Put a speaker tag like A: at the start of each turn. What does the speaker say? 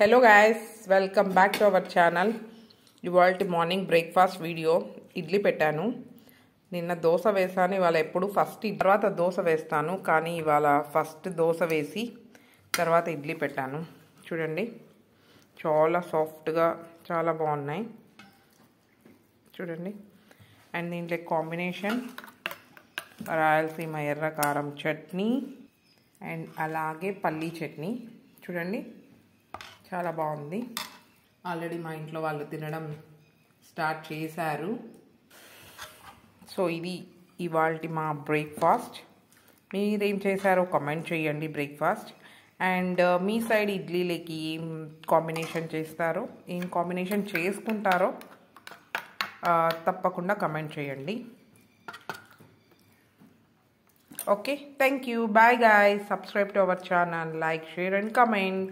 A: Hello guys, welcome back to our channel. ఇవాళ morning breakfast video idli పెట్టాను. నిన్న దోశ వేసాను. ఇవాళ ఎప్పుడు ఫస్ట్ తర్వాత దోశ వేస్తాను, కానీ ఇవాళ ఫస్ట్ దోశ వేసి తర్వాత ఇడ్లీ పెట్టాను. చూడండి, చాలా సాఫ్ట్గా చాలా బాగున్నాయి చూడండి. అండ్ దీంట్లో కాంబినేషన్ రాయలసీమ ఎర్ర కారం చట్నీ అండ్ అలాగే పల్లీ చట్నీ. చూడండి, చాలా బాగుంది. ఆల్రెడీ మా ఇంట్లో వాళ్ళు తినడం స్టార్ట్ చేశారు. సో ఇది ఇవాల్టి మా బ్రేక్ఫాస్ట్. మీరేం చేశారో కామెంట్ చేయండి బ్రేక్ఫాస్ట్. అండ్ మీ సైడ్ ఇడ్లీలకి ఏం కాంబినేషన్ చేస్తారో, ఏం కాంబినేషన్ చేసుకుంటారో తప్పకుండా కమెంట్ చేయండి. Okay, thank you. Bye guys. Subscribe to our channel, like, share and comment.